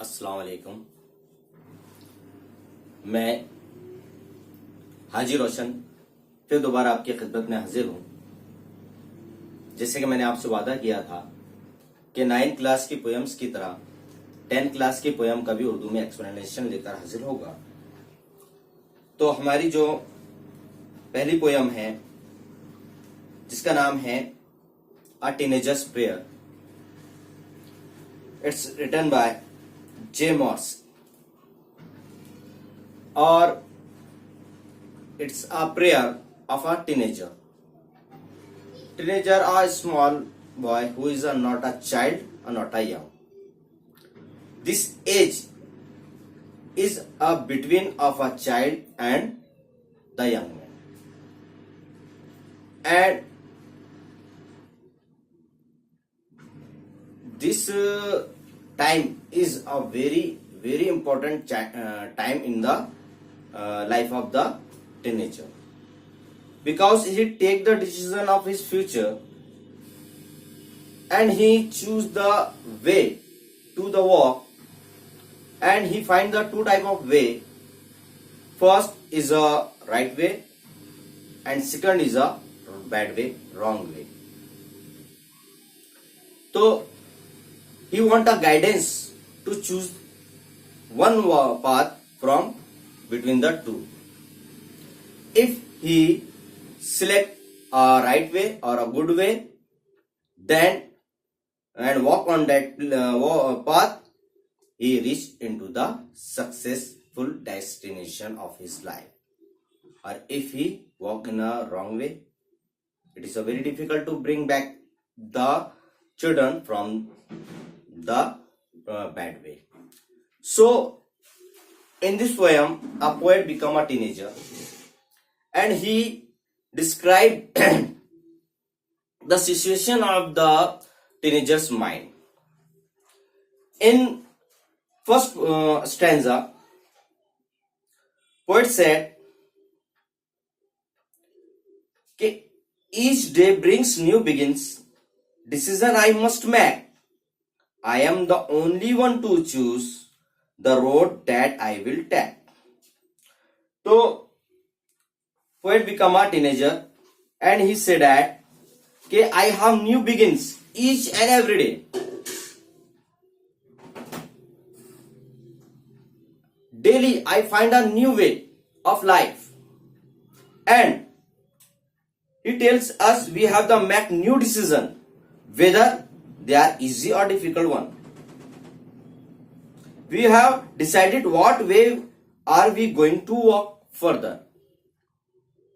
अस्सलाम वालेकुम। मैं हाजी रोशन फिर दोबारा आपकी खिदमत में हाजिर हूं। जैसे कि मैंने आपसे वादा किया था कि 9th क्लास की पोएम्स की तरह 10th क्लास की पोएम का भी उर्दू में एक्सप्लेनेशन लेकर हाजिर होगा। तो हमारी जो पहली पोएम है जिसका नाम है a teenager's prayer, it's written by J Morse और it's a prayer of a teenager. Teenager, a small boy who is not a child or not a young. This age is a between of a child and the young man. And this time is a very important time in the life of the teenager, because he take the decision of his future and he choose the way to the walk, and he find the two type of way. First is a right way and second is a bad way, wrong way. So he want a guidance to choose one path from between the two. If he select a right way or a good way, then and walk on that path, he reach into the successful destination of his life. Or if he walk in a wrong way, it is a very difficult to bring back the children from the bad way. So in this poem, a poet become a teenager and he described the situation of the teenager's mind. In first stanza, poet said, each day brings new begins, decision I must make. I am the only one to choose the road that I will take. So poet become a teenager and he said that I have new begins each and every day. Daily I find a new way of life, and he tells us we have to make new decision, whether they are easy or difficult one. We have decided what way are we going to walk further.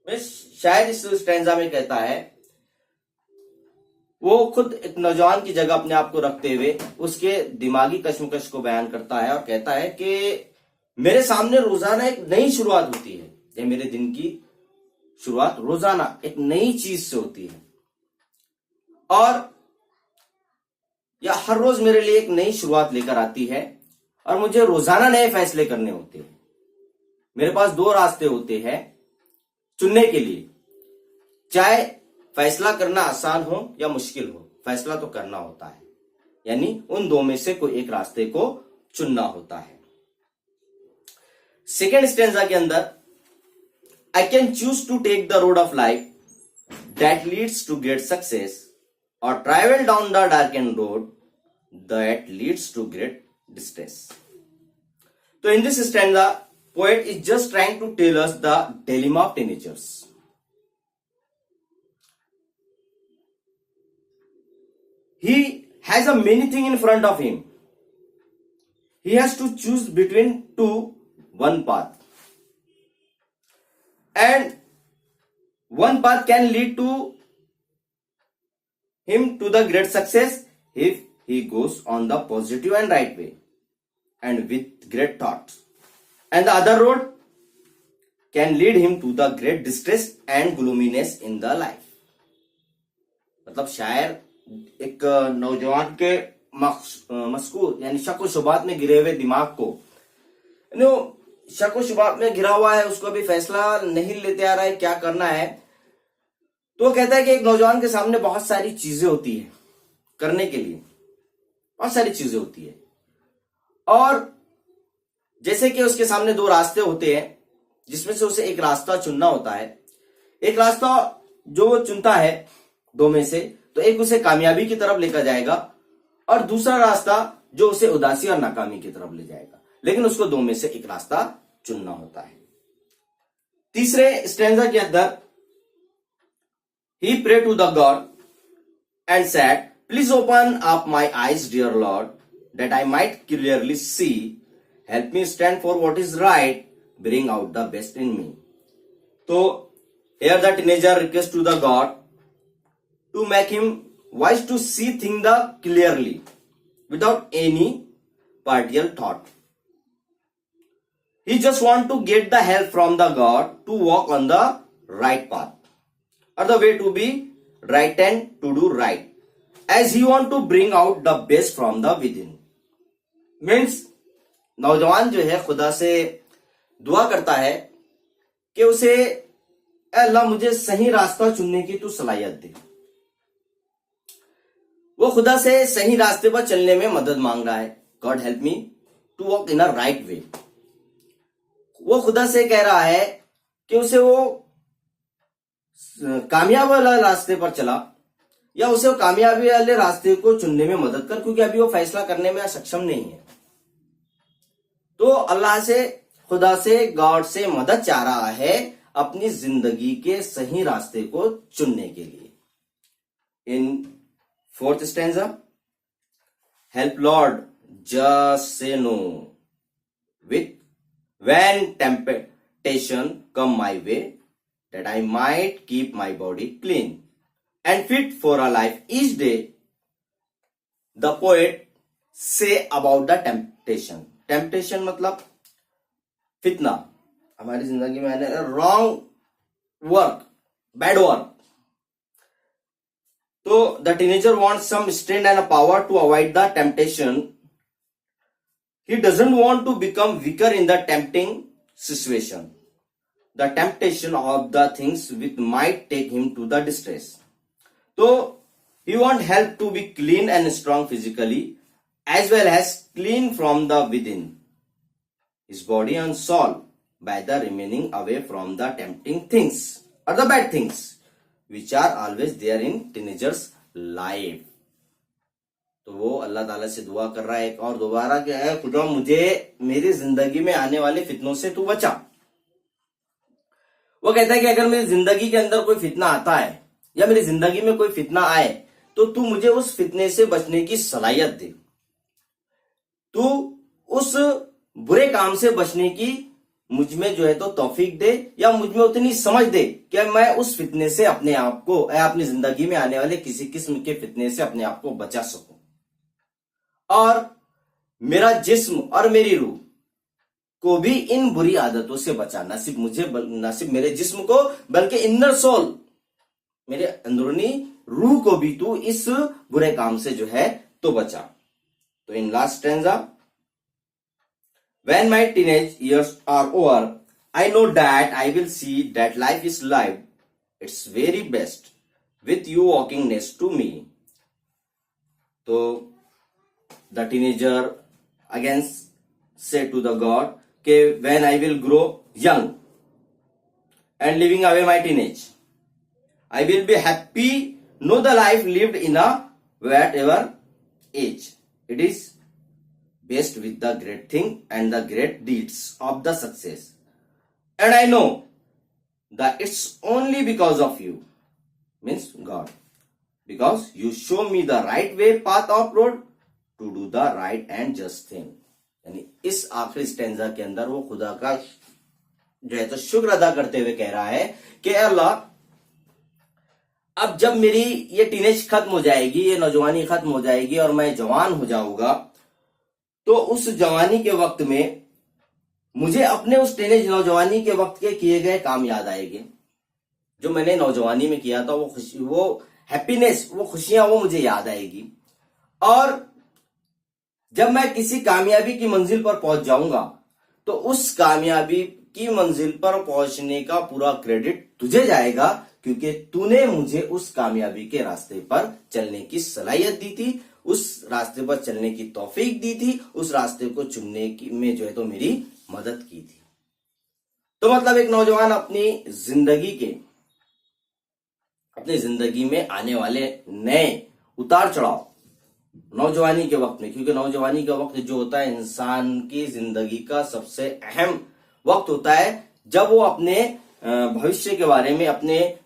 शायद इस stanza में कहता है, वो खुद एक नौजवान की जगह अपने आप को रखते हुए उसके दिमागी कश्मकश को बयान करता है और कहता है कि मेरे सामने रोजाना एक नई शुरुआत होती है, या मेरे दिन की शुरुआत रोजाना एक नई चीज से होती है, और या हर रोज मेरे लिए एक नई शुरुआत लेकर आती है और मुझे रोजाना नए फैसले करने होते हैं। मेरे पास दो रास्ते होते हैं चुनने के लिए, चाहे फैसला करना आसान हो या मुश्किल हो, फैसला तो करना होता है, यानी उन दो में से कोई एक रास्ते को चुनना होता है। सेकेंड स्टेंजा के अंदर, I can choose to take the road of life that leads to great success और travel down the dark and road that leads to great distress. So in this stanza, poet is just trying to tell us the dilemma of teenagers. He has a many things in front of him. He has to choose between one path, and one path can lead to him to the great success if he goes on the positive and right way and with great thoughts, and the other road can lead him to the great distress and gloominess in the life. मतलब शायर एक नौजवान के मस्कूर यानी शक व शुबात में गिरे हुए दिमाग को, शक व शुबात में गिरा हुआ है, उसको भी फैसला नहीं लेते आ रहा है क्या करना है, तो वो कहता है कि एक नौजवान के सामने बहुत सारी चीजें होती है करने के लिए, बहुत सारी चीजें होती है, और जैसे कि उसके सामने दो रास्ते होते हैं जिसमें से उसे एक रास्ता चुनना होता है। एक रास्ता जो वो चुनता है दो में से, तो एक उसे कामयाबी की तरफ लेकर जाएगा और दूसरा रास्ता जो उसे उदासी और नाकामी की तरफ ले जाएगा, लेकिन उसको दो में से एक रास्ता चुनना होता है। तीसरे स्टैंजा के अंदर he pray to the God and said, please open up my eyes dear Lord that I might clearly see, help me stand for what is right, bring out the best in me. तो here the teenager requests to the God to make him wise to see things clearly without any partial thought. He just want to get the help from the God to walk on the right path or the way to be right and to do right, as he want to bring out the best from the within. Means नौजवान जो है खुदा से दुआ करता है कि उसे अल्लाह मुझे सही रास्ता चुनने की तू सलाहियत दे। वो खुदा से सही रास्ते पर चलने में मदद मांग रहा है। God help me to walk in a right way. वो खुदा से कह रहा है कि उसे वो कामयाब वाला रास्ते पर चला या उसे वो कामयाबी वाले रास्ते को चुनने में मदद कर, क्योंकि अभी वो फैसला करने में सक्षम नहीं है। तो अल्लाह से, खुदा से, गॉड से मदद चाह रहा है अपनी जिंदगी के सही रास्ते को चुनने के लिए। In fourth stanza, help Lord just say no with when temptation come my way, that I might keep my body clean and fit for a life each day. The poet say about the temptation. Temptation मतलब फितना, हमारी जिंदगी में आने wrong work, bad work. तो the teenager wants some strength and power to avoid the temptation. He doesn't want to become weaker in the tempting situation, the temptation of the things which might take him to the distress. तो he want help to be clean and strong physically as well as clean from the within his body and soul, by the remaining away from the tempting things or the bad things which are always there in teenagers life. तो वो अल्लाह ताला से दुआ कर रहा है एक और दोबारा क्या है, खुदा मुझे मेरी जिंदगी में आने वाले फितनों से तू बचा। वो कहता है कि अगर मेरी जिंदगी के अंदर कोई फितना आता है या मेरी जिंदगी में कोई फितना आए तो तू मुझे उस फितने से बचने की सलाहियत दे, तू उस बुरे काम से बचने की मुझ में जो है तो तौफीक दे, या मुझ में उतनी समझ दे कि मैं उस फितने से अपने आप को, अपनी जिंदगी में आने वाले किसी किस्म के फितने से अपने आप को बचा सकूं, और मेरा जिस्म और मेरी रूह को भी इन बुरी आदतों से बचा। न सिर्फ मेरे जिस्म को बल्कि इनर सोल, मेरे अंदरूनी रूह को भी तू इस बुरे काम से जो है तो बचा। तो in last stanza, when my teenage years are over, I know that I will see that life is lived its very best with you walking next to me. So the teenager again said to the God, okay, when I will grow young and living away my teenage, I will be happy, know the life lived in a whatever age. It is best with the great thing and the great deeds of the success, and I know that it's only because of you, means God, because you show me the right way, path of road to do the right and just thing. यानी इस आखिरी stanza के अंदर वो खुदा का जो है तो शुक्र अदा करते हुए कह रहा है कि अल्लाह, अब जब मेरी ये टीनेज खत्म हो जाएगी, ये नौजवानी खत्म हो जाएगी और मैं जवान हो जाऊंगा, तो उस जवानी के वक्त में मुझे अपने उस टीनेज नौजवानी के वक्त के किए गए काम याद आएंगे जो मैंने नौजवानी में किया था। वो खुशी, वो हैप्पीनेस, वो खुशियां, वो मुझे याद आएगी। और जब मैं किसी कामयाबी की मंजिल पर पहुंच जाऊंगा तो उस कामयाबी की मंजिल पर पहुंचने का पूरा क्रेडिट तुझे जाएगा, क्योंकि तूने मुझे उस कामयाबी के रास्ते पर चलने की सलाहियत दी थी उस रास्ते पर चलने की तौफीक दी थी, उस रास्ते को चुनने की में जो है तो मेरी मदद की थी। तो मतलब एक नौजवान अपनी जिंदगी में आने वाले नए उतार चढ़ाव नौजवानी के वक्त में, क्योंकि नौजवानी का वक्त जो होता है इंसान की जिंदगी का सबसे अहम वक्त होता है, जब वो अपने भविष्य के बारे में, अपने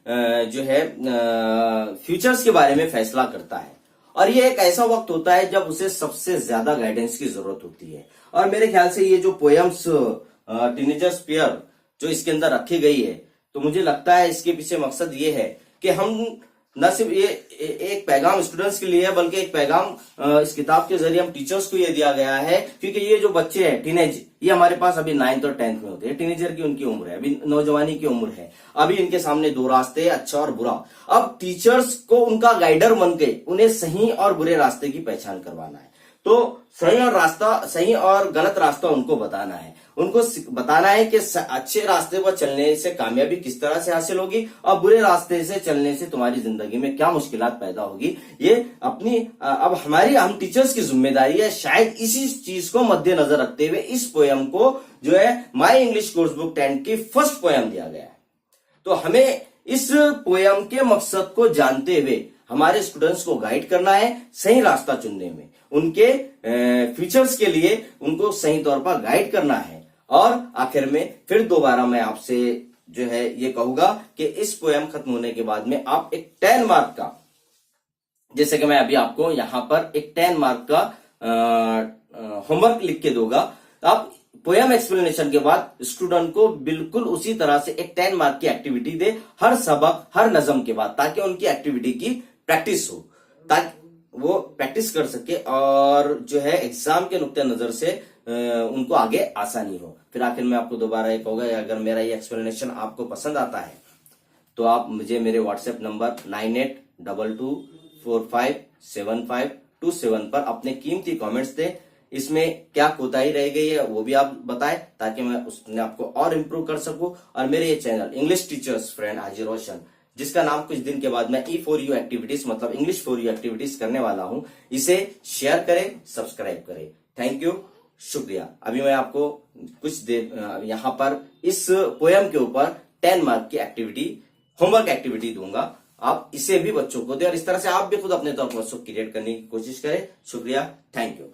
जो है फ्यूचर्स के बारे में फैसला करता है। और ये एक ऐसा वक्त होता है जब उसे सबसे ज्यादा गाइडेंस की जरूरत होती है। और मेरे ख्याल से ये जो पोएम्स टीनेजर्स पेयर जो इसके अंदर रखी गई है, तो मुझे लगता है इसके पीछे मकसद ये है कि हम न सिर्फ ये एक पैगाम स्टूडेंट्स के लिए है, बल्कि एक पैगाम इस किताब के जरिए हम टीचर्स को ये दिया गया है, क्योंकि ये जो बच्चे हैं टीनेज, ये हमारे पास अभी 9th और 10th में होते हैं। टीनेजर की उनकी उम्र है, अभी नौजवानी की उम्र है। अभी इनके सामने दो रास्ते हैं, अच्छा और बुरा। अब टीचर्स को उनका गाइडर बन के उन्हें सही और बुरे रास्ते की पहचान करवाना है। तो सही और गलत रास्ता उनको बताना है। उनको बताना है कि अच्छे रास्ते पर चलने से कामयाबी किस तरह से हासिल होगी और बुरे रास्ते से चलने से तुम्हारी जिंदगी में क्या मुश्किलात पैदा होगी। ये अपनी अब हम टीचर्स की जिम्मेदारी है, शायद इसी चीज को मद्देनजर रखते हुए इस पोयम को जो है माई इंग्लिश कोर्स बुक 10 की फर्स्ट पोयम दिया गया है। तो हमें इस पोयम के मकसद को जानते हुए हमारे स्टूडेंट्स को गाइड करना है सही रास्ता चुनने में, उनके फ्यूचर्स के लिए उनको सही तौर पर गाइड करना है। और आखिर में फिर दोबारा मैं आपसे जो है ये कहूंगा कि इस पोयम खत्म होने के बाद में आप एक 10 मार्क का, जैसे कि मैं अभी आपको यहां पर एक 10 मार्क का होमवर्क लिख के दूंगा। आप पोयम एक्सप्लेनेशन के बाद स्टूडेंट को बिल्कुल उसी तरह से एक 10 मार्क की एक्टिविटी दे हर सबक, हर नज़म के बाद, ताकि उनकी एक्टिविटी की प्रैक्टिस हो, ताकि वो प्रैक्टिस कर सके और जो है एग्जाम के नुक्ते नजर से उनको आगे आसानी हो। फिर आखिर में आपको दोबारा ये कहूंगा, अगर मेरा ये एक्सप्लेनेशन आपको पसंद आता है तो आप मुझे मेरे व्हाट्सएप नंबर 9822457527 पर अपने कीमती कमेंट्स दें। इसमें क्या कोताही रह गई है वो भी आप बताएं, ताकि मैं उसने आपको और इम्प्रूव कर सकूं। और मेरे ये चैनल इंग्लिश टीचर्स फ्रेंड हाजिर रोशन, जिसका नाम कुछ दिन के बाद मैं E4U एक्टिविटीज मतलब इंग्लिश फॉर यू एक्टिविटीज करने वाला हूं, इसे शेयर करें, सब्सक्राइब करें। थैंक यू, शुक्रिया। अभी मैं आपको कुछ देर यहां पर इस पोयम के ऊपर 10 मार्क की एक्टिविटी, होमवर्क एक्टिविटी दूंगा। आप इसे भी बच्चों को दें और इस तरह से आप भी खुद अपने तौर पर उसको क्रिएट करने की कोशिश करें। शुक्रिया, थैंक यू।